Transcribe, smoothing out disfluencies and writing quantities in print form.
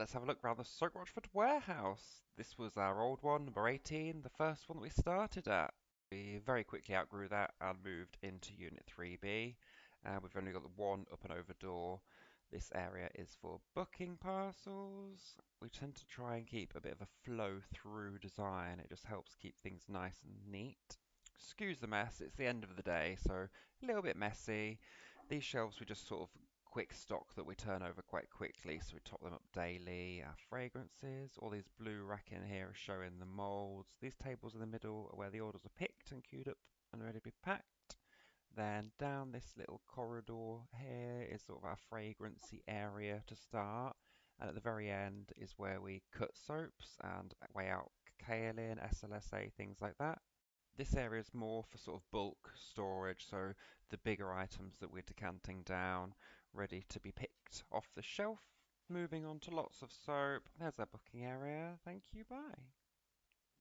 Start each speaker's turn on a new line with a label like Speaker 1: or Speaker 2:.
Speaker 1: let's have a look around the Soak Rochford warehouse. This was our old one, number 18, the first one that we started at. We very quickly outgrew that and moved into Unit 3B. We've only got the one up and over door. This area is for booking parcels. We tend to try and keep a bit of a flow through design. It just helps keep things nice and neat. Excuse the mess, it's the end of the day, so a little bit messy. These shelves we just sort of quick stock that we turn over quite quickly, so we top them up daily. Our fragrances, all these blue rack in here are showing the molds. These tables in the middle are where the orders are picked and queued up and ready to be packed. Then down this little corridor here is sort of our fragrancy area to start. And at the very end is where we cut soaps and weigh out kaolin, SLSA, things like that. This area is more for sort of bulk storage, so the bigger items that we're decanting down, ready to be picked off the shelf. Moving on to lots of soap. There's our booking area. Thank you, bye.